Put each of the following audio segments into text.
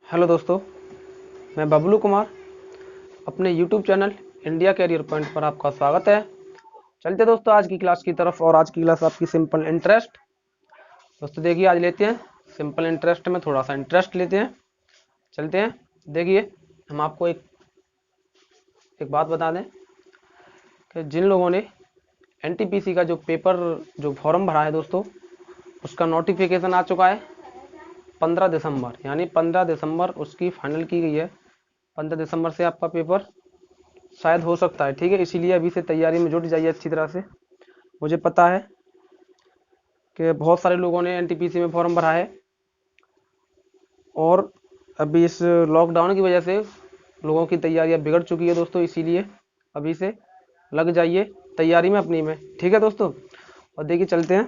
Hello दोस्तों, मैं बबलू कुमार अपने YouTube channel India career point पर आपका स्वागत है। चलते दोस्तों आज की क्लास की तरफ। और आज की क्लास आपकी सिंपल इंटरेस्ट। दोस्तों देखिए, आज लेते हैं सिंपल इंटरेस्ट में थोड़ा सा इंटरेस्ट लेते हैं। चलते हैं। देखिए, हम आपको एक बात बता दें कि जिन लोगों ने एनटीपीसी का जो फॉर्म भरा है दोस्तों, उसका नोटिफिकेशन आ चुका है 15 दिसंबर, यानी 15 दिसंबर उसकी फाइनल की गई है। 15 दिसंबर से आपका पेपर शायद हो सकता है। ठीक है, इसीलिए अभी से तैयारी में जुट जाइए अच्छी तरह से। मुझे पता है कि बहुत सारे लोगों ने एनटीपीसी में फॉर्म भरा है और अभी इस लॉकडाउन की वजह से लोगों की तैयारियां बिगड़ चुकी है दोस्तों। इसीलिए अभी से लग जाइए तैयारी में अपनी में। ठीक है दोस्तों, और देखिए चलते हैं,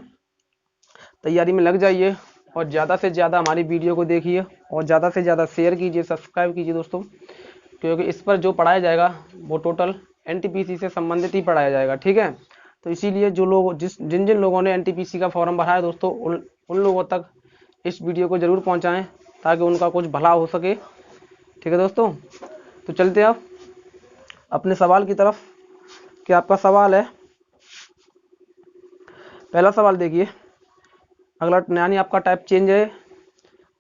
तैयारी में लग जाइए और ज़्यादा से ज़्यादा हमारी वीडियो को देखिए और ज़्यादा से ज़्यादा शेयर कीजिए, सब्सक्राइब कीजिए दोस्तों, क्योंकि इस पर जो पढ़ाया जाएगा वो टोटल एनटीपीसी से संबंधित ही पढ़ाया जाएगा। ठीक है, तो इसीलिए जो लोग जिन जिन लोगों ने एनटीपीसी का फॉर्म भरा है दोस्तों, उन लोगों तक इस वीडियो को ज़रूर पहुंचाएं ताकि उनका कुछ भला हो सके। ठीक है दोस्तों, तो चलते हैं अब अपने सवाल की तरफ। कि आपका सवाल है, पहला सवाल देखिए, अगला यानी आपका टाइप चेंज है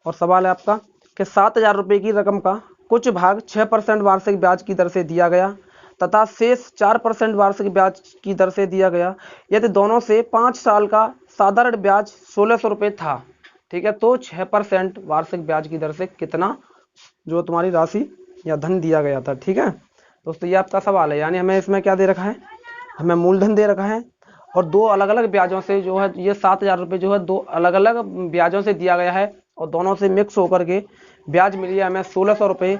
और सवाल है आपका कि 7,000 रुपये की रकम का कुछ भाग 6% वार्षिक ब्याज की दर से दिया गया तथा शेष 4% वार्षिक ब्याज की दर से दिया गया यदि दोनों से 5 साल का साधारण ब्याज 1,600 रुपये था। ठीक है, तो 6% वार्षिक ब्याज की दर से कितना जो तुम्हारी राशि या धन दिया गया था। ठीक है दोस्तों, ये आपका सवाल है। यानी हमें इसमें क्या दे रखा है, हमें मूलधन दे रखा है और दो अलग अलग ब्याजों से जो है ये 7,000 रुपये जो है दो अलग अलग ब्याजों से दिया गया है और दोनों से मिक्स होकर के ब्याज मिली है हमें 1,600 रुपये।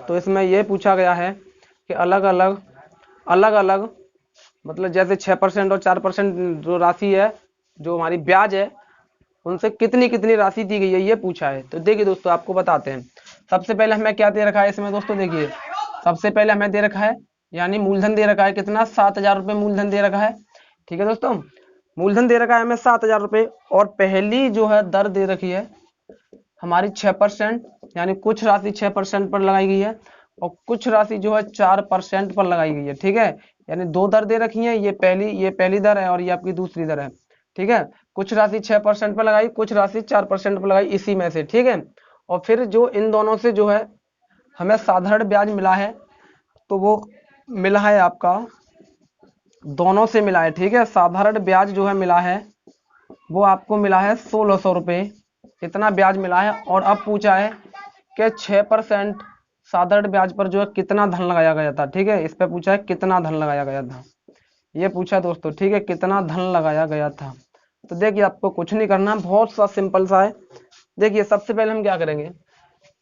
तो इसमें यह पूछा गया है कि अलग अलग मतलब जैसे 6% और 4% जो राशि है, जो हमारी ब्याज है, उनसे कितनी कितनी राशि दी गई है, ये पूछा है। तो देखिए दोस्तों, आपको बताते हैं। सबसे पहले हमें क्या दे रखा है इसमें दोस्तों, देखिए सबसे पहले हमें दे रखा है यानी मूलधन दे रखा है कितना, 7,000 रुपये मूलधन दे रखा है। ठीक है दोस्तों, मूलधन दे रखा है हमें 7,000 रुपये और पहली जो है दर दे रखी है हमारी 6%, यानी कुछ राशि 6% पर लगाई गई है और कुछ राशि जो है 4% पर लगाई गई है। ठीक है, यानी दो दर दे रखी है, ये पहली दर है और ये आपकी दूसरी दर है। ठीक है, कुछ राशि 6% पर लगाई, कुछ राशि 4% पर लगाई इसी में से। ठीक है, और फिर जो इन दोनों से जो है हमें साधारण ब्याज मिला है, तो वो मिला है आपका दोनों से मिला है। ठीक है, साधारण ब्याज जो है मिला है वो आपको मिला है 1,600 रुपये, इतना ब्याज मिला है। और अब पूछा है कि 6% साधारण ब्याज पर जो है कितना धन लगाया गया था। ठीक है, इस पे पूछा है कितना धन लगाया गया था, ये पूछा दोस्तों। ठीक है, कितना धन लगाया गया था। तो देखिए, आपको कुछ नहीं करना, बहुत सा सिंपल सा है। देखिए, सबसे पहले हम क्या करेंगे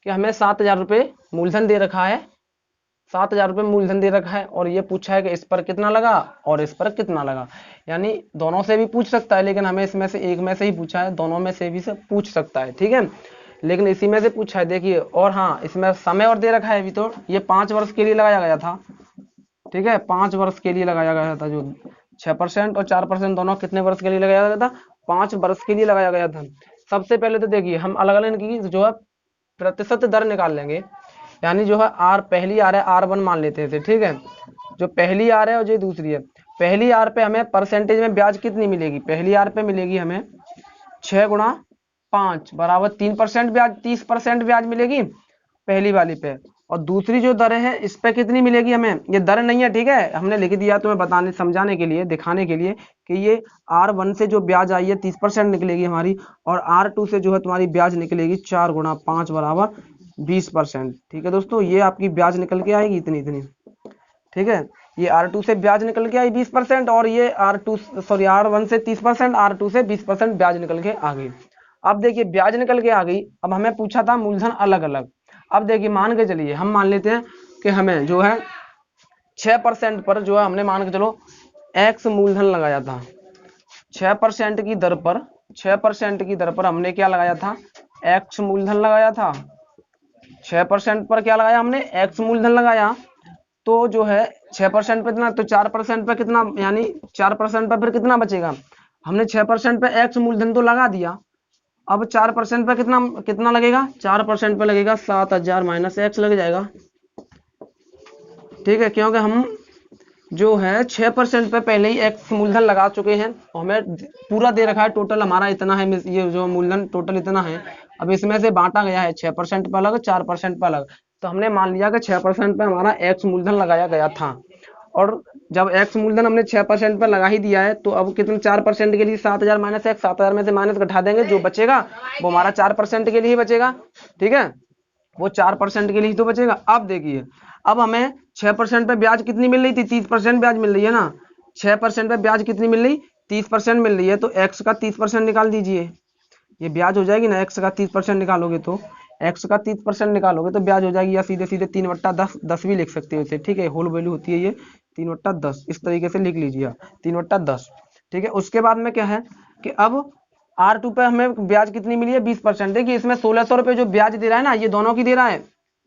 कि हमें 7,000 रुपये मूलधन दे रखा है, 7,000 रुपये मूलधन दे रखा है और ये पूछा है कि इस पर कितना लगा और इस पर कितना लगा। यानी दोनों से भी पूछ सकता है, लेकिन हमें इसमें से एक में से ही पूछा है, दोनों में से भी से पूछ सकता है। ठीक है, लेकिन इसी में से पूछा है। देखिए, और हाँ, इसमें समय और दे रखा है अभी, तो ये 5 वर्ष के लिए लगाया गया था। ठीक है, 5 वर्ष के लिए लगाया गया था। जो 6% और 4% दोनों कितने वर्ष के लिए लगाया गया था, 5 वर्ष के लिए लगाया गया था। सबसे पहले तो देखिए, हम अलग अलग की जो है प्रतिशत दर निकाल लेंगे। यानी जो है आर, पहली आर है R1 मान लेते थे। ठीक है, जो पहली आर है और जो दूसरी है, पहली आर पे हमें परसेंटेज में ब्याज कितनी मिलेगी, पहली आर पे मिलेगी हमें 6 गुणा 5 बराबर 3% ब्याज, 30% ब्याज मिलेगी पहली वाली पे। और दूसरी जो दर है इस पे कितनी मिलेगी हमें, ये दर नहीं है। ठीक है, हमने लिख दिया तुम्हें बताने समझाने के लिए, दिखाने के लिए कि ये R1 से जो ब्याज आई है 30% निकलेगी हमारी और R2 से जो है तुम्हारी ब्याज निकलेगी 4 गुणा 5 बराबर 20%। ठीक है दोस्तों, ये आपकी ब्याज निकल के आएगी इतनी इतनी। ठीक है, ये R2 से ब्याज निकल के आई 20% और ये R1 से 30%, R2 से 20% ब्याज निकल के आ गई। अब देखिए, ब्याज निकल के आ गई। अब हमें पूछा था मूलधन अलग अलग। अब देखिए, मान के चलिए, हम मान लेते हैं कि हमें जो है 6% पर जो है हमने मान के चलो X मूलधन लगाया था। 6% की दर पर, 6% की दर पर हमने क्या लगाया था, X मूलधन लगाया था। 6% पर क्या लगाया हमने, X मूलधन लगाया। तो जो है 6% पे कितना, तो 4% पे कितना, यानी 4% पे फिर कितना बचेगा, हमने 6% पे X मूलधन तो लगा दिया। अब 4% पे कितना कितना लगेगा, 4% पे लगेगा 7000 माइनस एक्स लग जाएगा। ठीक है, क्योंकि हम जो है 6% पे पहले ही एक्स मूलधन लगा चुके हैं और हमें पूरा दे रखा है, टोटल हमारा इतना है, ये जो मूलधन टोटल इतना है। अब इसमें से बांटा गया है 6% पे अलग, 4% पे अलग, तो हमने मान लिया कि 6% पे हमारा एक्स मूलधन लगाया गया था। और जब एक्स मूलधन हमने 6% पर लगा ही दिया है, तो अब कितने 4% के लिए 7000 माइनस एक्स, 7000 में से माइनस घटा देंगे, जो बचेगा वो हमारा 4% के लिए ही बचेगा। ठीक है, वो 4% के लिए ही तो बचेगा। अब देखिए, अब हमें 6% पे ब्याज कितनी मिल रही थी, 30% ब्याज मिल रही है ना। 6% पे ब्याज कितनी मिल रही, 30% मिल रही है, तो एक्स का 30% निकाल दीजिए। ये ब्याज हो जाएगी ना, एक्स का 30% निकालोगे तो एक्स का 30% निकालोगे तो ब्याज हो जाएगी, या सीधे सीधे 3/10, 10 भी लिख सकते हो इसे। ठीक है, होल वैल्यू होती है ये 3/10, इस तरीके से लिख लीजिए 3/10। ठीक है, उसके बाद में क्या है कि अब R2 पे हमें ब्याज कितनी मिली है, 20%। देखिए इसमें 1600 रुपये जो ब्याज दे रहा है ना, ये दोनों की दे रहा है।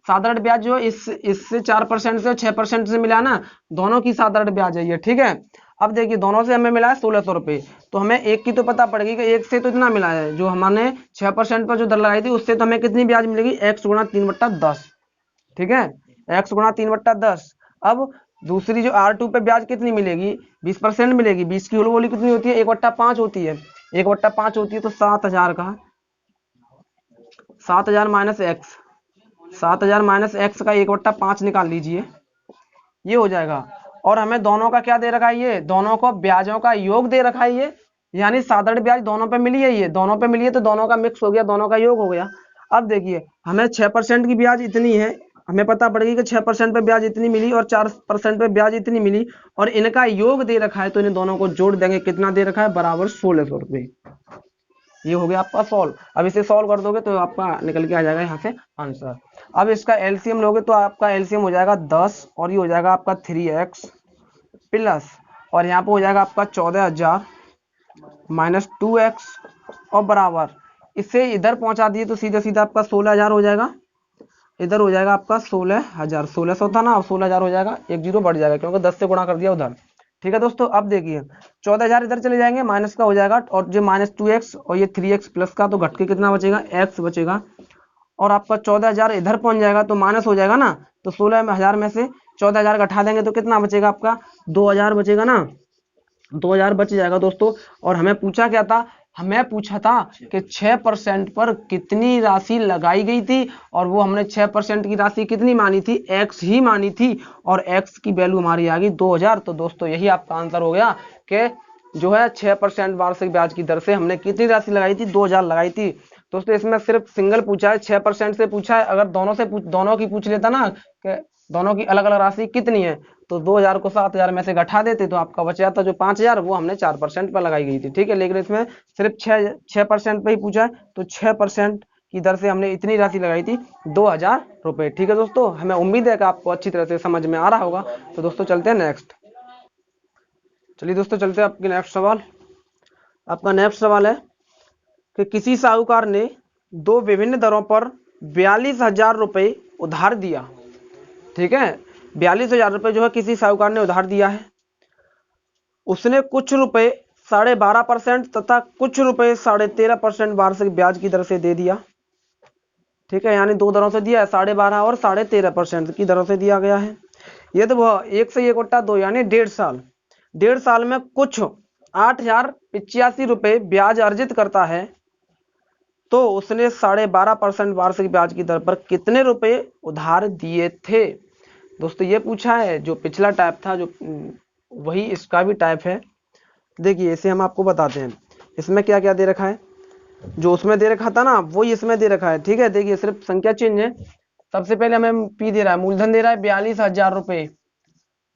साधारण ब्याज जो इससे 4% से 6% से मिला ना, दोनों की साधारण ब्याज है ये। ठीक है, अब देखिए दोनों से हमें मिला है 1600 रुपये, तो हमें एक की तो पता पड़ेगी कि एक से तो इतना मिला है, जो हमने 6% पर जो दर लगाई थी उससे तो हमें कितनी ब्याज मिलेगी, x गुणा 3/10। ठीक है, x गुणा 3/10। अब दूसरी जो R2 पे ब्याज कितनी मिलेगी, 20% मिलेगी। 20 की होल वैल्यू कितनी होती है, 1/5 होती है। 1/5 होती है, तो 7000 का 7000 माइनस एक्स, 7000 माइनस एक्स का 1/5 निकाल लीजिए, ये हो जाएगा। और हमें दोनों का क्या दे रखा है, ये दोनों को ब्याजों का योग दे रखा है ये, यानी साधारण ब्याज दोनों पे मिली है, ये दोनों पे मिली है, तो दोनों का मिक्स हो गया, दोनों का योग हो गया। अब देखिए हमें 6% की ब्याज इतनी है, हमें पता पड़ेगी कि 6% पे ब्याज इतनी मिली और 4% पे ब्याज इतनी मिली, और इनका योग दे रखा है, तो इन दोनों को जोड़ देंगे, कितना दे रखा है, बराबर 1600 रुपये। ये हो गया आपका सॉल्व। अब इसे सॉल्व कर दोगे तो आपका निकल के आ जाएगा यहाँ से आंसर। अब इसका एलसीएम लोगे तो आपका एलसीएम हो जाएगा 10, और ये हो जाएगा आपका 3x प्लस, और यहाँ पे हो जाएगा आपका 14000 माइनस 2x, और बराबर इससे इधर पहुंचा दिए तो सीधा सीधा आपका 16000 हो जाएगा। इधर हो जाएगा आपका 16000, 1600 था ना, अब 16000 हो जाएगा, एक जीरो बढ़ जाएगा क्योंकि 10 से गुणा कर दिया उधर। ठीक है दोस्तों, अब देखिए 14000 इधर चले जाएंगे, माइनस का हो जाएगा, और जो माइनस 2x और ये 3x प्लस का, तो घट के कितना बचेगा, x बचेगा। और आपका 14000 इधर पहुंच जाएगा तो माइनस हो जाएगा ना, तो 16000 में से 14000 घटा देंगे तो कितना बचेगा आपका, 2000 बचेगा ना, 2000 बच जाएगा दोस्तों। और हमें पूछा क्या था, हमें पूछा था कि 6% पर कितनी राशि लगाई गई थी, और वो हमने 6% की राशि कितनी मानी थी, x ही मानी थी, और x की वैल्यू हमारी आ गई 2000। तो दोस्तों यही आपका आंसर हो गया कि जो है 6% वार्षिक ब्याज की दर से हमने कितनी राशि लगाई थी, 2000 लगाई थी। दोस्तों इसमें सिर्फ सिंगल पूछा है, 6% से पूछा है। अगर दोनों की पूछ लेता ना कि दोनों की अलग अलग राशि कितनी है, तो 2000 को 7000 में से घटा देते तो आपका बच जाता जो 5000, वो हमने 4% पर लगाई गई थी। ठीक है, लेकिन इसमें सिर्फ 6% पे ही पूछा है, तो 6% की दर से हमने इतनी राशि लगाई थी, 2000 रुपये। ठीक है दोस्तों, हमें उम्मीद है कि आपको अच्छी तरह से समझ में आ रहा होगा। तो दोस्तों चलते हैं नेक्स्ट। चलिए दोस्तों चलते हैं आपके नेक्स्ट सवाल। आपका नेक्स्ट सवाल है कि किसी साहूकार ने दो विभिन्न दरों पर 42,000 रुपये उधार दिया। ठीक है, 42,000 रुपये जो है किसी साहूकार ने उधार दिया है। उसने कुछ रुपए 12.5% तथा कुछ रुपए 13.5% वार्षिक ब्याज की दर से दे दिया। ठीक है, यानी दो दरों से दिया है, 12.5 और 13.5% की दरों से दिया गया है। ये तो वह 1 से 1/2 यानी 1.5 साल, 1.5 साल में कुछ 8,085 रुपये ब्याज अर्जित करता है, तो उसने 12.5% वार्षिक ब्याज की दर पर कितने रुपए उधार दिए थे। दोस्तों ये पूछा है, जो पिछला टाइप था जो वही इसका भी टाइप है। देखिए इसे हम आपको बताते हैं, इसमें क्या क्या दे रखा है, जो उसमें दे रखा था ना वही इसमें दे रखा है। ठीक है, देखिए सिर्फ संख्या चेंज है। सबसे पहले हमें पी दे रहा है, मूलधन दे रहा है 42,000 रुपये,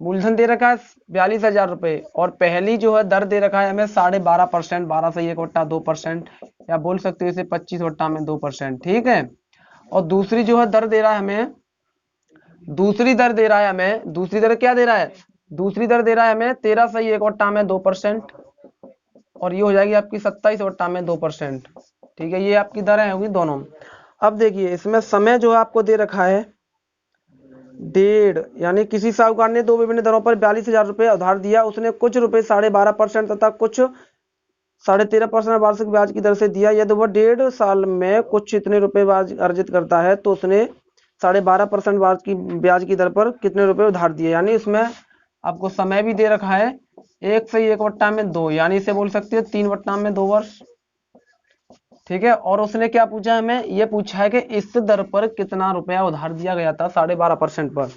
मूलधन दे रखा है 42,000 रुपये, और पहली जो है दर दे रखा है हमें 12.5%, 12 से 1/2%, या बोल सकते हो इसे 25/2%। ठीक है, और दूसरी जो है दर दे रहा है हमें, दूसरी दर दे रहा है हमें, दूसरी दर क्या दे रहा है, दूसरी दर दे रहा है हमें 13 से 1/2%, और ये हो जाएगी आपकी 27/2%। ठीक है, ये आपकी दरें होगी दोनों। अब देखिए इसमें समय जो है आपको दे रखा है 1.5, यानी किसी साहूकार ने दो विभिन्न दरों पर 42,000 रुपये उधार दिया। उसने कुछ रुपए 12.5% तथा कुछ 13.5% वार्षिक ब्याज की दर से दिया। यदि वह 1.5 साल में कुछ इतने रुपए ब्याज अर्जित करता है तो उसने 12.5% ब्याज की दर पर कितने रुपए उधार दिए। यानी इसमें आपको समय भी दे रखा है 1/1/2, यानी इसे बोल सकते हो 3/2 वर्ष। ठीक है, और उसने क्या पूछा, हमें ये पूछा है कि इस दर पर कितना रुपया उधार दिया गया था 12.5% पर।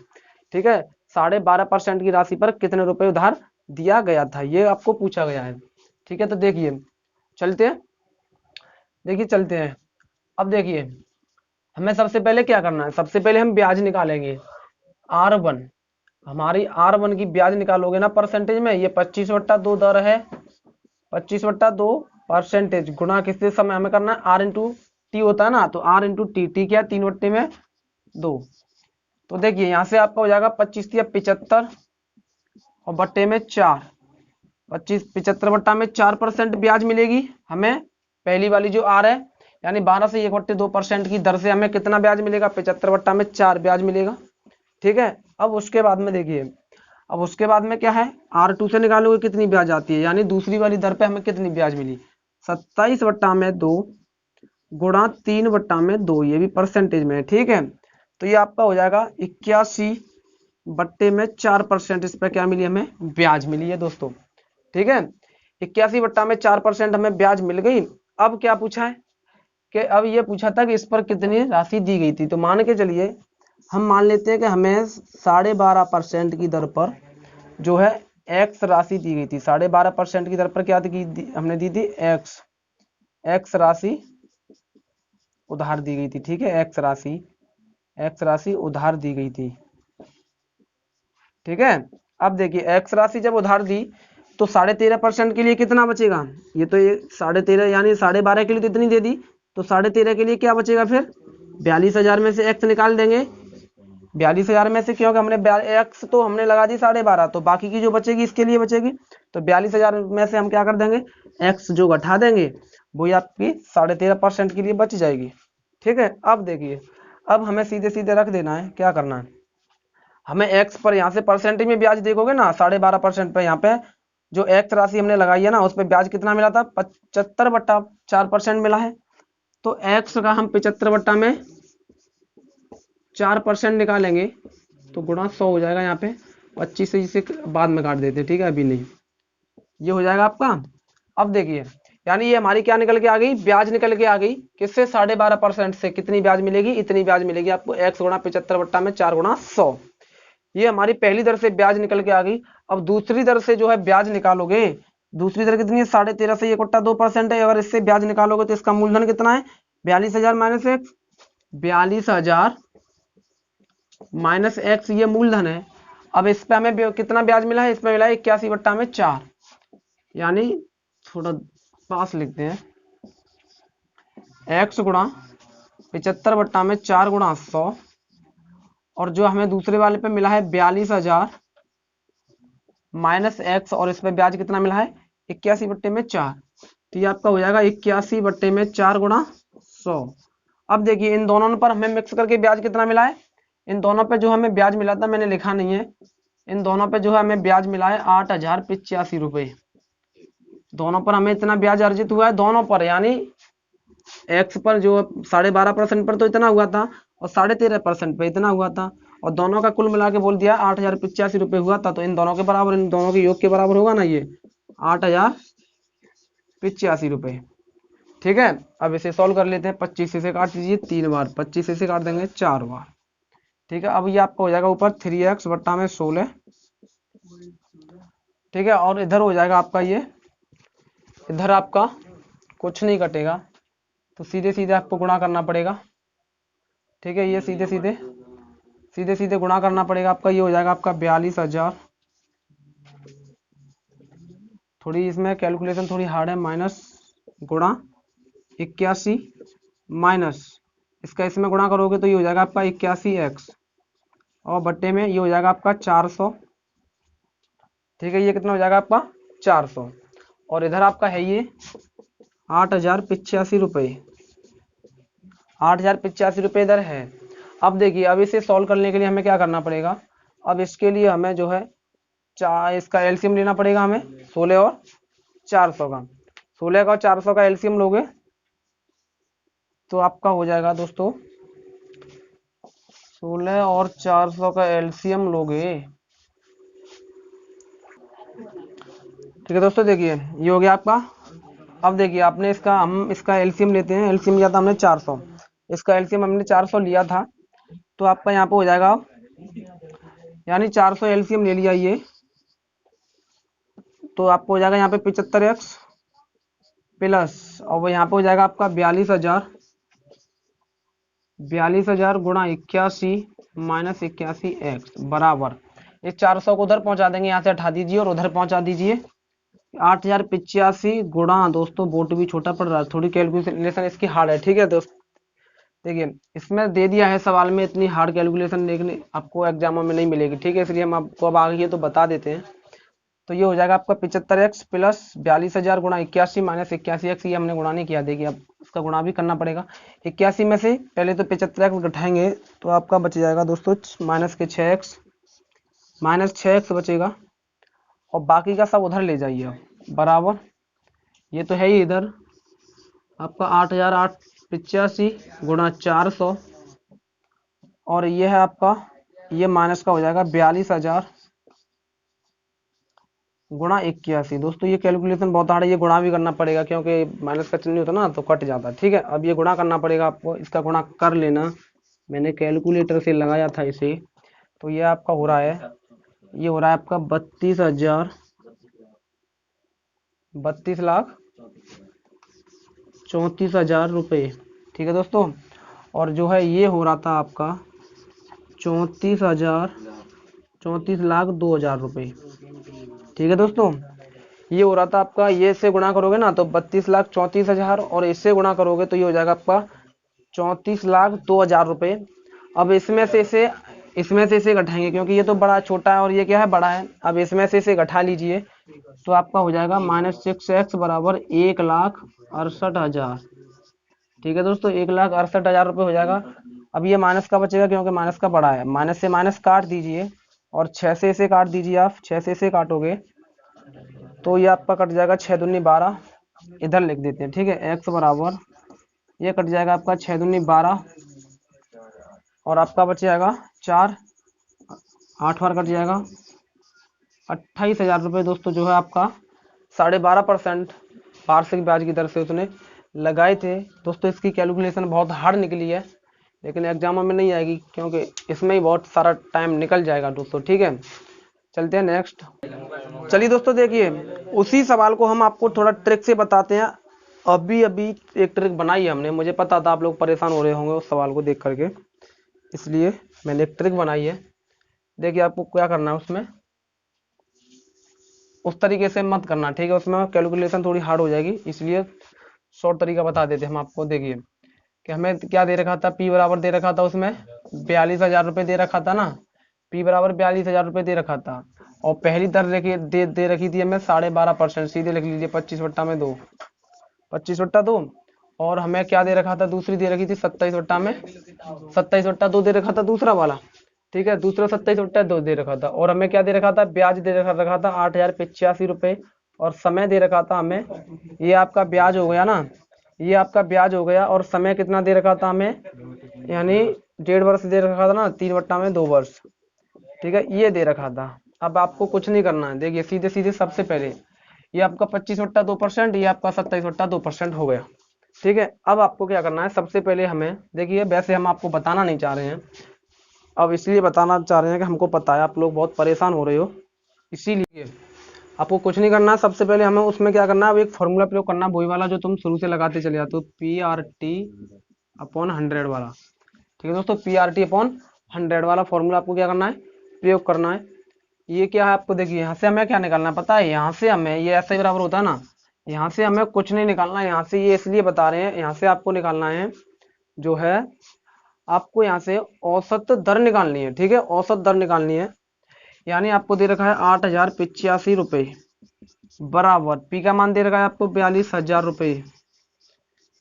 ठीक है, 12.5% की राशि पर कितने रुपए उधार दिया गया था, ये आपको पूछा गया है। ठीक है, तो देखिए चलते हैं, देखिए चलते हैं। अब देखिए हमें सबसे पहले क्या करना है, सबसे पहले हम ब्याज निकालेंगे R1। हमारी R1 की ब्याज निकालोगे ना परसेंटेज में, ये 25/2 दर है, 25/2% गुणा किससे समय हमें करना है, R इंटू टी होता है ना, तो R इंटू टी क्या है 3/2। तो देखिए यहाँ से आपका हो जाएगा 25 या 75 और बट्टे में 4, 75/4% ब्याज मिलेगी हमें। पहली वाली जो R है, यानी 12 से 1/2% की दर से हमें कितना ब्याज मिलेगा, 75/4 ब्याज मिलेगा। ठीक है, अब उसके बाद में देखिए, अब उसके बाद में क्या है, R2 से निकालोगे कितनी ब्याज आती है, यानी दूसरी वाली दर पे हमें कितनी ब्याज मिली, 27/2 गुणा 3/2, ये भी परसेंटेज में है। ठीक है, तो ये आपका हो जाएगा 81/4%, इस पर क्या मिली, हमें ब्याज मिली है दोस्तों। ठीक है, 81/4% हमें ब्याज मिल गई। अब क्या पूछा है कि अब ये पूछा था कि इस पर कितनी राशि दी गई थी, तो मान के चलिए हम मान लेते हैं कि हमें 12.5% की दर पर जो है एक्स राशि दी गई थी। 12.5% की दर पर क्या हमने दी थी, एक्स राशि उधार दी गई थी। ठीक है, एक्स राशि उधार दी गई थी। ठीक है, अब देखिए एक्स राशि जब उधार दी तो 13.5% के लिए कितना बचेगा, ये तो ये 13.5 यानी 12.5 के लिए तो इतनी दे दी, तो 13.5 के लिए क्या बचेगा, फिर 42,000 में से एक्स निकाल देंगे। 42,000 में से, क्योंकि हमने एक्स तो हमने लगा दी 12.5, तो बाकी की जो बचेगी इसके लिए बचेगी, तो 42,000 में से हम क्या कर देंगे, एक्स जो घटा देंगे वही आपकी 13.5% के लिए बच जाएगी। ठीक है, अब देखिए अब हमें सीधे सीधे रख देना है, क्या करना है, हमें एक्स पर यहाँ से परसेंटेज में ब्याज देखोगे ना 12.5% पे, यहाँ पे जो एक्स राशि हमने लगाई है ना उस पर ब्याज कितना मिला था, 75/4% मिला है। तो एक्स का हम 75/4% निकालेंगे तो गुणा 100 हो जाएगा। यहाँ पे 25 से इसे बाद में काट देते, ठीक है, अभी नहीं, ये हो जाएगा आपका। अब देखिए यानी ये हमारी क्या निकल के आ गई, ब्याज निकल के आ गई, किससे, 12.5% से कितनी ब्याज मिलेगी, इतनी ब्याज मिलेगी आपको, एक्स गुणा 75/4 गुणा 100। ये हमारी पहली दर से ब्याज निकल के आ गई। अब दूसरी दर से जो है ब्याज निकालोगे, दूसरी दर कितनी है, 13.5 से 1/2% है। अगर इससे ब्याज निकालोगे तो इसका मूलधन कितना है, 42,000 माइनस एक्स, 42,000 माइनस एक्स, ये मूलधन है। अब इस पे हमें कितना ब्याज मिला है, इसमें मिला है 81/4, यानी थोड़ा पास लिखते हैं, एक्स गुणा 75/4 गुणा 100, और जो हमें दूसरे वाले पे मिला है 42,000 माइनस एक्स, और इस पे ब्याज कितना मिला है 81/4, तो ये आपका हो जाएगा 81/4 गुणा 100। अब देखिए इन दोनों पर हमें मिक्स करके ब्याज कितना मिला है, इन दोनों पे जो हमें ब्याज मिला था मैंने लिखा नहीं है, इन दोनों पे जो है हमें ब्याज मिला है 8,085 रुपये। दोनों पर हमें इतना ब्याज अर्जित हुआ है, दोनों पर, यानी एक्स पर जो 12.5% पर तो इतना हुआ था और 13.5% पे इतना हुआ था, और दोनों का कुल मिला के बोल दिया 8,085 रुपये हुआ था। तो इन दोनों के बराबर, इन दोनों के योग के बराबर होगा ना ये 8,085 रुपये। ठीक है, अब इसे सॉल्व कर लेते हैं, 25 से काट दीजिए 3 बार, 25 से काट देंगे 4 बार। ठीक है, अब ये आपका हो जाएगा ऊपर 3x बट्टा में 16। ठीक है, और इधर हो जाएगा आपका ये, इधर आपका कुछ नहीं कटेगा तो सीधे सीधे आपको गुणा करना पड़ेगा। ठीक है, ये सीधे सीधे गुणा करना पड़ेगा आपका, ये हो जाएगा आपका 42,000, थोड़ी इसमें कैलकुलेशन थोड़ी हार्ड है, माइनस गुणा 81 माइनस इसका इसमें गुणा करोगे तो ये हो जाएगा आपका 81x, और बट्टे में ये हो जाएगा आपका 400। ठीक है, ये कितना हो जाएगा आपका 400, और इधर आपका है ये 8,085 रुपये, 8,085 रुपये इधर है। अब देखिए अब इसे सॉल्व करने के लिए हमें क्या करना पड़ेगा, अब इसके लिए हमें जो है इसका एलसीएम लेना पड़ेगा हमें 16 और 400 का। 16 का 400 का एलसीएम लोगे तो आपका हो जाएगा दोस्तों, 16 और 400 का एलसीएम लोगे, ठीक है दोस्तों। देखिए ये हो गया आपका। अब देखिए आपने इसका, हम इसका एलसीएम लेते हैं। एलसीएम लिया था हमने 400, इसका एलसीएम हमने 400 लिया था, तो आपका यहाँ पे हो जाएगा, यानी 400 एलसीएम ले लिया ये, तो आपको हो जाएगा यहाँ पे 75x प्लस, और वो यहाँ पे हो जाएगा आपका 42,000 गुणा 81 माइनस 81x बराबर, इस 400 को उधर पहुंचा देंगे, यहाँ से हटा दीजिए और उधर पहुंचा दीजिए। 8,085 गुणा, दोस्तों बोर्ड भी छोटा पड़ रहा है, थोड़ी कैलकुलेशन इसकी हार्ड है, ठीक है दोस्त। देखिए इसमें दे दिया है सवाल में, इतनी हार्ड कैलकुलेशन देखने आपको एग्जामों में नहीं मिलेगी, ठीक है, इसलिए हम आपको अब आगे तो बता देते हैं। तो ये हो जाएगा आपका 75x प्लस 42,000 गुणा 81 माइनस 81x, ये हमने गुणा नहीं किया, देखिए अब इसका गुणा भी करना पड़ेगा। 81 में से पहले तो 75x घटाएंगे तो आपका बच जाएगा दोस्तों माइनस के 6x बचेगा, और बाकी का सब उधर ले जाइए बराबर, ये तो है ही इधर आपका 8,885 गुणा 400, और ये है आपका, ये माइनस का हो जाएगा 42,000 गुणा 81। दोस्तों ये कैलकुलेशन बहुत हार्ड है, ये गुणा भी करना पड़ेगा क्योंकि माइनस का चिन्ह नहीं होता ना तो कट जाता है, ठीक है। अब ये गुणा करना पड़ेगा आपको, इसका गुणा कर लेना, मैंने कैलकुलेटर से लगाया था इसे, तो ये आपका हो रहा है, ये हो रहा है आपका 32,34,000 रुपये, ठीक है दोस्तों। और जो है ये हो रहा था आपका 34,02,000 रुपये, ठीक है दोस्तों। ये हो रहा था आपका, ये से गुणा करोगे ना तो 32,34,000, और इससे गुणा करोगे तो ये हो जाएगा आपका 34,02,000 रुपये। अब इसमें से इसे घटाएंगे क्योंकि ये तो बड़ा छोटा है और ये क्या है बड़ा है, अब इसमें से इसे घटा लीजिए तो आपका हो जाएगा -6x बराबर 1,68,000, ठीक है दोस्तों, 1,68,000 रुपये हो जाएगा। अब ये माइनस का बचेगा क्योंकि माइनस का बड़ा है, माइनस से माइनस काट दीजिए और 6 से इसे काट दीजिए, आप 6 से इसे काटोगे तो ये आपका कट जाएगा 6 दूनी 12, इधर लिख देते हैं, ठीक है, x बराबर ये कट जाएगा आपका 6 दूनी 12, और आपका बच जाएगा 4, 8 बार कट जाएगा 28,000 रुपये दोस्तों, जो है आपका 12.5% वार्षिक ब्याज की दर से उसने लगाए थे। दोस्तों इसकी कैलकुलेशन बहुत हार्ड निकली है, लेकिन एग्जामों में नहीं आएगी क्योंकि इसमें ही बहुत सारा टाइम निकल जाएगा दोस्तों, ठीक है। चलते हैं नेक्स्ट। चलिए दोस्तों देखिए, उसी सवाल को हम आपको थोड़ा ट्रिक से बताते हैं। अभी एक ट्रिक बनाई है हमने, मुझे पता था आप लोग परेशान हो रहे होंगे उस सवाल को देख करके, इसलिए मैंने एक ट्रिक बनाई है। देखिए आपको क्या करना है, उसमें उस तरीके से मत करना, ठीक है, उसमें कैलकुलेशन थोड़ी हार्ड हो जाएगी, इसलिए शॉर्ट तरीका बता देते हम आपको। देखिए कि हमें क्या दे रखा था, पी बराबर दे रखा था, उसमें 42,000 रुपये दे रखा था ना, पी बराबर 42,000 रुपये दे रखा था, और पहली दर दे रखी थी हमें 12.5%, सीधे लिख लीजिए 25/2, 25/2, और हमें क्या दे रखा था, दूसरी दे रखी थी 27/2 दे रखा था दूसरा वाला, ठीक है, दूसरा 27/2 दे रखा था, और हमें क्या दे रखा था, ब्याज दे रखा था 8,085 रुपये, और समय दे रखा था हमें, ये आपका ब्याज हो गया ना, ये आपका ब्याज हो गया, और समय कितना दे रखा था हमें, यानी 1.5 वर्ष दे रखा था ना, 3/2 वर्ष, ठीक है, ये दे रखा था। अब आपको कुछ नहीं करना है, देखिए सीधे सीधे सबसे पहले ये आपका 25/2%, ये आपका 27/2% हो गया, ठीक है। अब आपको क्या करना है, सबसे पहले हमें, देखिए वैसे हम आपको बताना नहीं चाह रहे हैं, अब इसलिए बताना चाह रहे हैं कि हमको पता है आप लोग बहुत परेशान हो रहे हो, इसीलिए आपको कुछ नहीं करना। सबसे पहले हमें उसमें क्या करना है, अब एक फॉर्मूला प्रयोग करना, वही वाला जो तुम शुरू से लगाते चले जाते हो, PRT/100 वाला, ठीक है दोस्तों, PRT/100 वाला फॉर्मूला आपको क्या करना है, प्रयोग करना है। ये क्या है आपको, देखिए यहाँ से हमें क्या निकालना है पता है, यहाँ से हमें ये ऐसे बराबर होता है ना, यहाँ से हमें कुछ नहीं निकालना है, यहाँ से ये इसलिए बता रहे हैं, यहाँ से आपको निकालना है जो है, आपको यहाँ से औसत दर निकालनी है, ठीक है, औसत दर निकालनी है, यानी आपको दे रखा है 8,085 रुपये बराबर, पी का मान दे रखा है आपको 42,000 रुपये,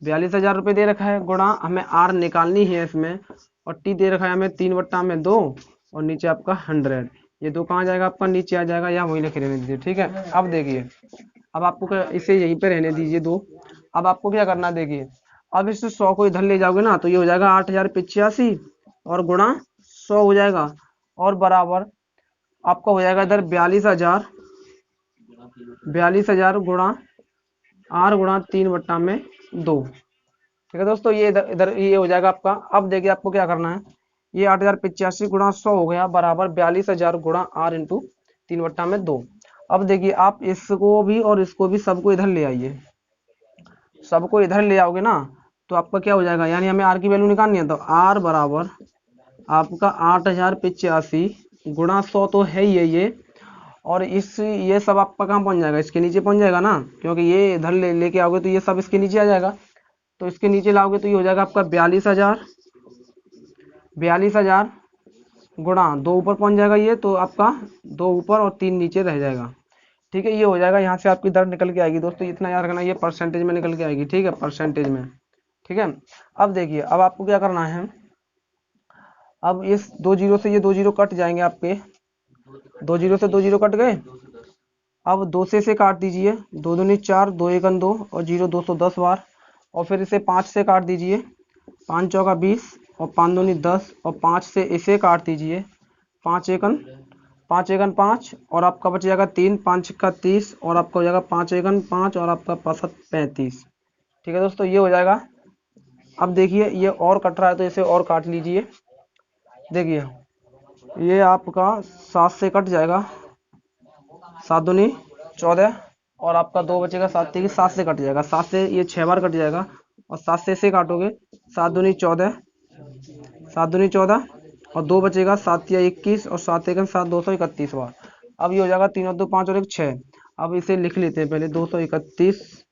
42,000 रुपये दे रखा है, गुणा हमें आर निकालनी है इसमें, और टी दे रखा है हमें 3/2, और नीचे आपका 100, ये 2 कहाँ जाएगा आपका, नीचे आ जाएगा, या वही लिख लेने दीजिए, ठीक है। अब देखिए अब आपको इसे यहीं पे रहने दीजिए 2। अब आपको क्या करना है देखिए, अब इस 100 को इधर ले जाओगे ना तो ये हो जाएगा 8085 और गुणा 100 हो जाएगा, और बराबर आपका हो जाएगा इधर 42,000 गुणा r गुणा 3/2। ठीक है दोस्तों, ये इधर इधर ये हो जाएगा आपका। अब देखिए आपको क्या करना है, ये 8085 गुणा 100 हो गया बराबर 42,000 गुणा r इंटू 3/2। अब देखिए आप इसको भी और इसको भी सबको इधर ले आइए, सबको इधर ले आओगे ना तो आपका क्या हो जाएगा, यानी हमें आर की वैल्यू निकालनी है तो आर बराबर आपका 8085 गुणा 100 तो है ही है ये, और इस ये सब आपका कहाँ पहुंच जाएगा, इसके नीचे पहुंच जाएगा ना, क्योंकि ये इधर लेके आओगे तो ये सब इसके नीचे आ जाएगा। तो इसके नीचे लाओगे तो ये हो जाएगा आपका 42,000 गुणा 2 ऊपर पहुंच जाएगा ये, तो आपका 2 ऊपर और 3 नीचे रह जाएगा। ठीक है, ये हो जाएगा, यहाँ से आपकी दर निकल के आएगी दोस्तों, इतना याद रखना, ये परसेंटेज में निकल के आएगी। ठीक है, परसेंटेज में। ठीक है, अब देखिए अब आपको क्या करना है, अब इस 2 जीरो से ये 2 जीरो कट जाएंगे आपके, 2 जीरो से 2 जीरो कट गए। अब 2 से काट दीजिए, 2 दूनी 4, 2 एकन 2 और 0 210 बार, और फिर इसे 5 से काट दीजिए, 5 चौका 20 और 5 दूनी 10, और 5 से इसे काट दीजिए, 5 एकन 5 और आपका बच जाएगा 3, 5 का 30 और आपका हो जाएगा 5 एकन 5 और आपका 35। ठीक है दोस्तों, ये हो जाएगा। अब देखिए ये और कट रहा है तो इसे और काट लीजिए। देखिए ये आपका 7 से कट जाएगा, 7 दूनी 14 और आपका 2 बचेगा 7 की 7 से कट जाएगा, 7 से ये 6 बार कट जाएगा और 7 से इसे काटोगे, 7 दूनी 14 और 2 बचेगा 7 या 21 और 7 एकन 7 231 बार। अब ये हो जाएगा 3 और 2 5 और 1 6। अब इसे लिख लेते हैं पहले, 231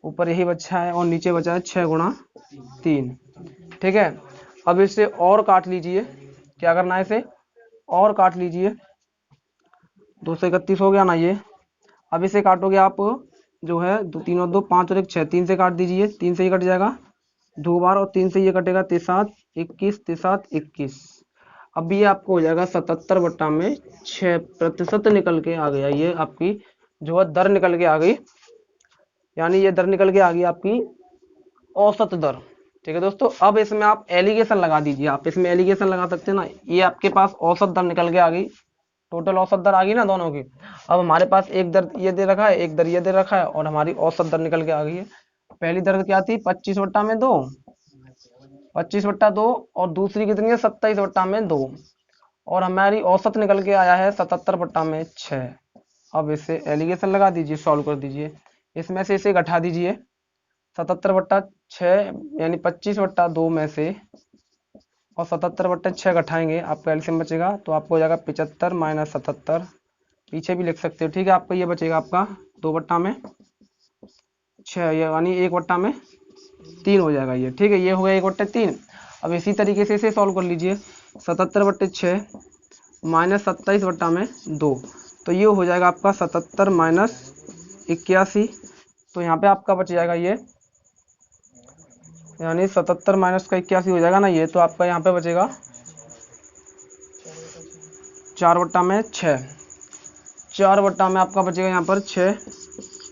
ऊपर यही बचा है और नीचे बचा है 6 गुणा 3। ठीक है, अब इसे और काट लीजिए, क्या करना है इसे और काट लीजिए, 231 हो गया ना ये। अब इसे काटोगे आप जो है 3 और 2 5 और 1 6, 3 से काट दीजिए, 3 से ही कट जाएगा 2 बार और 3 से ये कटेगा 3 21 21। अब ये आपको हो जाएगा 77/6% निकल के आ गया, ये आपकी जो है दर निकल के आ गई, यानी ये दर निकल के आ गई आपकी औसत दर। ठीक है दोस्तों, अब इसमें आप एलिगेशन लगा दीजिए, आप इसमें एलिगेशन लगा सकते हैं ना, ये आपके पास औसत दर निकल के आ गई, टोटल औसत दर आ गई ना दोनों की। अब हमारे पास एक दर ये दे रखा है, एक दर ये दे रखा है और हमारी औसत दर निकल के आ गई है। पहली दर क्या थी 25/2, 25/2 और दूसरी कितनी है 27/2 और हमारी औसत निकल के आया है 77/6। अब इसे एलिगेशन लगा दीजिए, सॉल्व कर दीजिए, इसमें से इसे घटा दीजिए, 77/6 यानी 25/2 में से और 77/6 घटाएंगे, आपका एलसीएम बचेगा तो आपको हो जाएगा 75 माइनस 77, पीछे भी लिख सकते हो। ठीक है, आपका ये बचेगा आपका 2/6 यानी 1/3 हो जाएगा ये। ठीक है, ये हो गया 1/3। अब इसी तरीके से इसे सॉल्व कर लीजिए, 77/6 माइनस 27/2, तो ये हो जाएगा आपका 77 माइनस 81, तो यहाँ पे आपका बच जाएगा ये, यानी 77 माइनस का 81 हो जाएगा ना ये, तो आपका यहाँ पे बचेगा 4/6, 4/में आपका बचेगा यहाँ पर 6,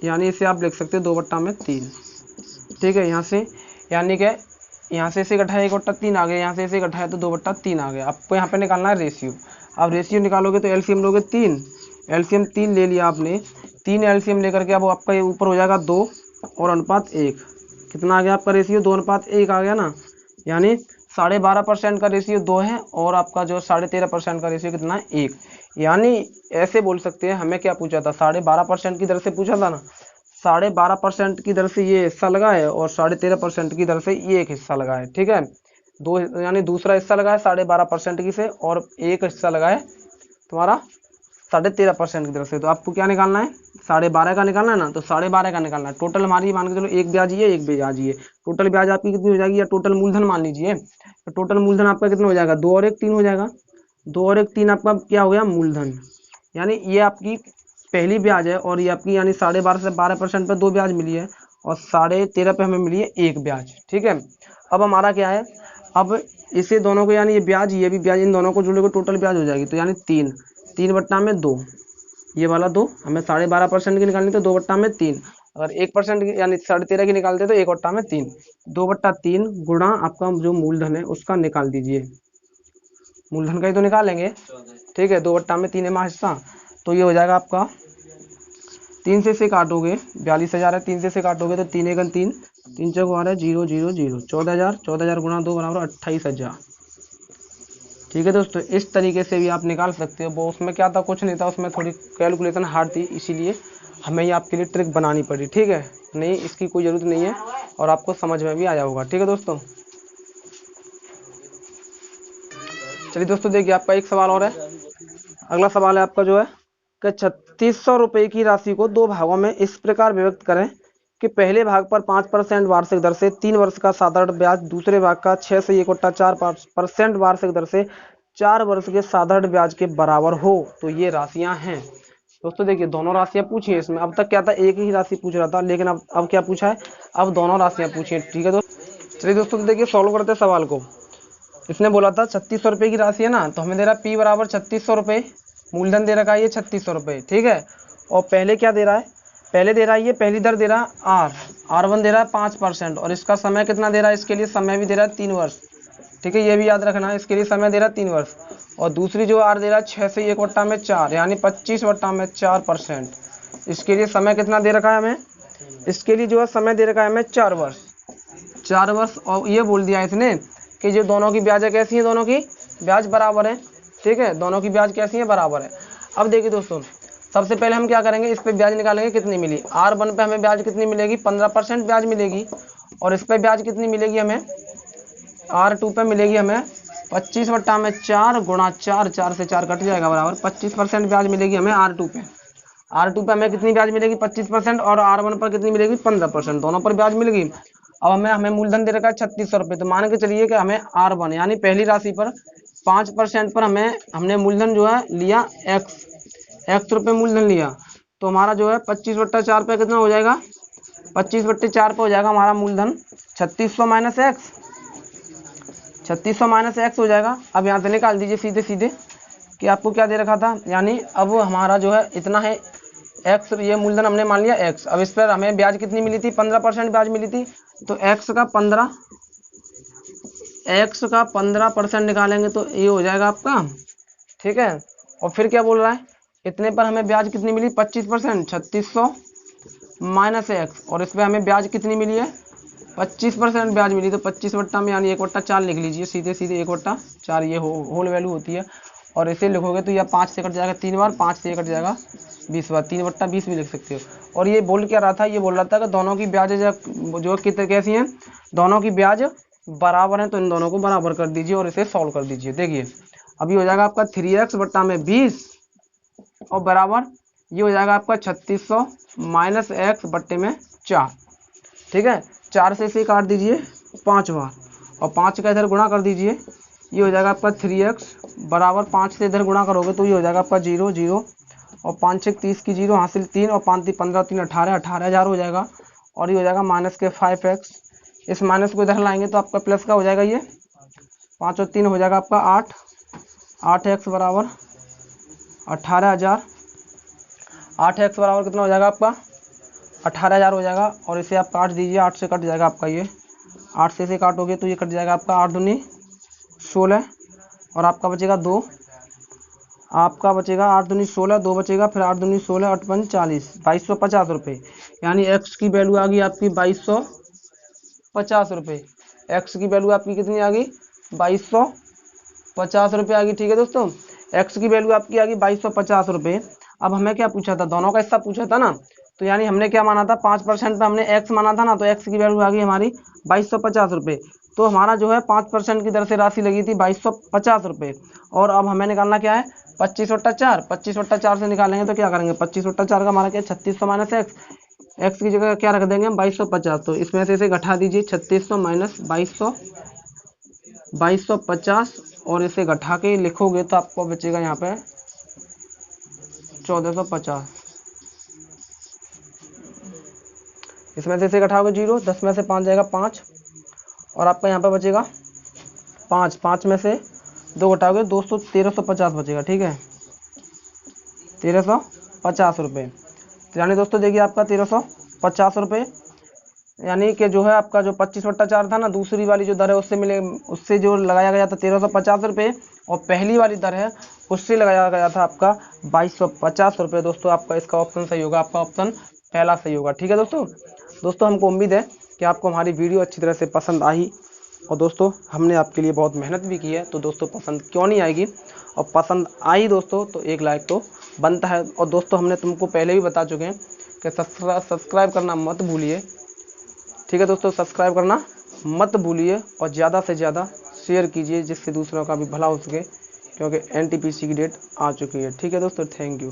यानी इसे आप लिख सकते हो 2/3। ठीक है, यहाँ से यानी कि यहाँ से इसे घटाया 1/3 आ गया, यहाँ से इसे घटाया तो 2/3 आ गया। आपको यहाँ पे निकालना है रेशियो, अब रेशियो निकालोगे तो एलसीएम लोगे 3, एलसीएम 3 ले लिया आपने, 3 एलसीएम लेकर के अब आपका ये ऊपर हो जाएगा 2 और अनुपात 1, कितना आ गया आपका रेशियो 2:1 आ गया ना, यानी 12.5% का रेशियो 2 है और आपका जो 13.5% का रेशियो कितना है 1। यानी ऐसे बोल सकते हैं, हमें क्या पूछा था 12.5% की दर से पूछा था ना, 12.5% की दर से ये हिस्सा लगा है और 13.5% की दर से ये एक हिस्सा लगा है। ठीक है, दो यानी दूसरा हिस्सा लगा है 12.5% की से और एक हिस्सा लगा है तुम्हारा 13.5% की तरफ से। तो आपको क्या निकालना है 12.5 का निकालना है ना, तो 12.5 का निकालना है। टोटल हमारी मान के चलो एक ब्याज ये एक ब्याज ये, टोटल ब्याज आपकी कितनी हो जाएगी, या टोटल मूलधन मान लीजिए, तो टोटल मूलधन आपका कितना हो जाएगा 2 और 1 3 हो जाएगा, 2 और 1 3 आपका क्या हो गया मूलधन, यानी ये आपकी पहली ब्याज है और ये आपकी यानी 12.5 से 12% पर 2 ब्याज मिली है और 13.5 पे हमें मिली है 1 ब्याज। ठीक है, अब हमारा क्या है, अब इसे दोनों को यानी ये ब्याज ये भी ब्याज इन दोनों को जोड़ोगे टोटल ब्याज हो जाएगी, तो यानी 3 3/2 ये वाला 2 हमें 12.5% की निकालनी तो 2/3। अगर 1% की यानी 13.5 की निकालते तो 1/3। 2/3 गुणा आपका जो मूलधन है उसका निकाल दीजिए, मूलधन का ही तो निकालेंगे। ठीक है, 2/3 है माँ हिस्सा, तो ये हो जाएगा आपका 3 से काटोगे 42,000 है, 3 से काटोगे तो 3 एकम 3, 3 चौक 12, 0 0 0, 14,000, 14,000 गुणा 2 बराबर 28,000। ठीक है दोस्तों, इस तरीके से भी आप निकाल सकते हो। वो उसमें क्या था, कुछ नहीं था, उसमें थोड़ी कैलकुलेशन हार्ड थी, इसीलिए हमें ये आपके लिए ट्रिक बनानी पड़ी। ठीक है, नहीं इसकी कोई ज़रूरत नहीं है और आपको समझ में भी आया होगा। ठीक है दोस्तों, चलिए दोस्तों देखिए आपका एक सवाल और है। अगला सवाल है आपका जो है कि 3600 रुपये की राशि को 2 भागों में इस प्रकार विभक्त करें कि पहले भाग पर 5% वार्षिक दर से 3 वर्ष का साधारण ब्याज, दूसरे भाग का 6 से 1/4% वार्षिक दर से 4 वर्ष के साधारण ब्याज के बराबर हो। तो ये राशियां हैं दोस्तों। देखिए दोनों राशियां पूछी है इसमें। अब तक क्या था, एक ही राशि पूछ रहा था, लेकिन अब क्या पूछा है, अब दोनों राशियां पूछी है। ठीक है दोस्तों, चलिए दोस्तों तो देखिए सॉल्व करते हैं सवाल को। इसने बोला था 3600 रुपये की राशि है ना, तो हमें दे रहा P बराबर 3600 रुपये, मूलधन दे रखा है ये 3600 रुपये। ठीक है, और पहले क्या दे रहा है, पहले दे रहा है ये पहली दर दे रहा है R1 दे रहा है 5%, और इसका समय कितना दे रहा है, इसके लिए समय भी दे रहा है 3 वर्ष। ठीक है, ये भी याद रखना है, इसके लिए समय दे रहा है 3 वर्ष। और दूसरी जो R दे रहा है 6 से 1/4 यानी 25/4%। इसके लिए समय कितना दे रखा है हमें, इसके लिए जो है समय दे रखा है हमें 4 वर्ष, 4 वर्ष। और ये बोल दिया इसने कि जो दोनों की ब्याज कैसी है, दोनों की ब्याज बराबर है। ठीक है, दोनों की ब्याज कैसी है, बराबर है। अब देखिए दोस्तों, सबसे पहले हम क्या करेंगे, इस पे ब्याज निकालेंगे कितनी मिली। R1 पे हमें ब्याज कितनी मिलेगी, 15% ब्याज मिलेगी। और इस पे ब्याज कितनी मिलेगी हमें, R2 पे मिलेगी हमें 25/4 गुणा 4, 4 से 4 कट जाएगा बराबर 25% ब्याज मिलेगी हमें R2 पे। R2 पे हमें कितनी ब्याज मिलेगी 25%, और R1 पर कितनी मिलेगी 15%, दोनों पर ब्याज मिलेगी। अब हमें मूलधन दे रखा है 3600 रुपये, तो मान के चलिए कि हमें R1 यानी पहली राशि पर 5% पर हमने मूलधन जो है लिया x रुपये मूलधन लिया, तो हमारा जो है 25/4 पे कितना हो जाएगा, 25/4 पे हो जाएगा हमारा मूलधन 3600 माइनस एक्स, 3600 माइनस एक्स हो जाएगा। अब यहाँ से निकाल दीजिए सीधे सीधे कि आपको क्या दे रखा था, यानी अब हमारा जो है इतना है एक्स, ये मूलधन हमने मान लिया एक्स। अब इस पर हमें ब्याज कितनी मिली थी, 15% ब्याज मिली थी, तो एक्स का 15% निकालेंगे तो ये हो जाएगा आपका। ठीक है, और फिर क्या बोल रहा है, इतने पर हमें ब्याज कितनी मिली 25%, 3600 माइनस एक्स, और इस पर हमें ब्याज कितनी मिली है 25% ब्याज मिली, तो 25 में यानी 1/4 लिख लीजिए सीधे सीधे 1/4, ये होल वैल्यू होती है। और इसे लिखोगे तो यह 5 से कट जाएगा 3 बार, 5 से कट जाएगा 20 बार, 3/20 भी लिख सकते हो। और ये बोल क्या रहा था, ये बोल रहा था कि दोनों की ब्याज जो कितने कैसी हैं, दोनों की ब्याज बराबर है, तो इन दोनों को बराबर कर दीजिए और इसे सॉल्व कर दीजिए। देखिए अभी हो जाएगा आपका 3x/20 और बराबर ये हो जाएगा आपका 3600 माइनस एक्स बट्टे में 4। ठीक है, 4 से इसे काट दीजिए 5 बार, और 5 का इधर गुणा कर दीजिए, ये हो जाएगा आपका 3x बराबर 5 से इधर गुणा करोगे तो ये हो जाएगा आपका 0 0, और 5 6 30 की 0 हासिल 3, और 5 15 3 18, 18,000 हो जाएगा। और ये हो जाएगा माइनस के 5x, इस माइनस को इधर लाएंगे तो आपका प्लस का हो जाएगा, ये 5 और 3 हो जाएगा आपका 8, 8x बराबर 18,000, 8x बराबर कितना हो जाएगा आपका 18,000 हो जाएगा। और इसे आप काट दीजिए, 8 से कट जाएगा आपका ये, 8 से इसे काटोगे तो ये कट जाएगा आपका 8 दूनी 16, और आपका बचेगा 2, आपका बचेगा 8 दूनी 16, 2 बचेगा, फिर 8 दूनी 16, 8 5 40, 2250 रुपये, यानी एक्स की वैल्यू आ गई आपकी 2250 रुपये। एक्स की वैल्यू आपकी कितनी आ गई 2250 रुपये आ गई। ठीक है दोस्तों, एक्स की वैल्यू आपकी आ गई 2250 रुपये। अब हमें क्या पूछा था, दोनों का हिस्सा पूछा था ना, तो यानी हमने क्या माना था 5% पे हमने एक्स माना था ना, तो एक्स की वैल्यू आ गई हमारी 2250 रुपये। तो हमारा जो है 5% की दर से राशि लगी थी 2250 रुपये। और अब हमें निकालना क्या है 25/4, 25/4 से निकालेंगे तो क्या करेंगे 25/4 का हमारा क्या 3600 माइनस एक्स, एक्स की जगह क्या रख देंगे हम 2250, तो इसमें से इसे घटा दीजिए 3600 माइनस 2250, और इसे घटा के लिखोगे तो आपको बचेगा यहाँ पे 1450। इसमें से इसे घटाओगे 0, 10 में से 5 जाएगा 5, और आपका यहाँ पे बचेगा 5, 5 में से 2 घटाओगे 200, 1350 बचेगा। ठीक है, 1350 50 रुपये। तो यानी दोस्तों देखिए आपका 1350 रुपये, यानी कि जो है आपका जो 25/4 था ना, दूसरी वाली जो दर है उससे मिले, उससे जो लगाया गया था 1350 रुपये, और पहली वाली दर है उससे लगाया गया था आपका 2250 रुपये। दोस्तों आपका इसका ऑप्शन सही होगा, आपका ऑप्शन पहला सही होगा। ठीक है दोस्तों हमको उम्मीद है कि आपको हमारी वीडियो अच्छी तरह से पसंद आई, और दोस्तों हमने आपके लिए बहुत मेहनत भी की है, तो दोस्तों पसंद क्यों नहीं आएगी, और पसंद आई दोस्तों तो एक लाइक तो बनता है। और दोस्तों हमने तुमको पहले भी बता चुके हैं कि सब्सक्राइब करना मत भूलिए। ठीक है दोस्तों, सब्सक्राइब करना मत भूलिए, और ज़्यादा से ज़्यादा शेयर कीजिए जिससे दूसरों का भी भला हो सके, क्योंकि NTPC की डेट आ चुकी है। ठीक है दोस्तों, थैंक यू।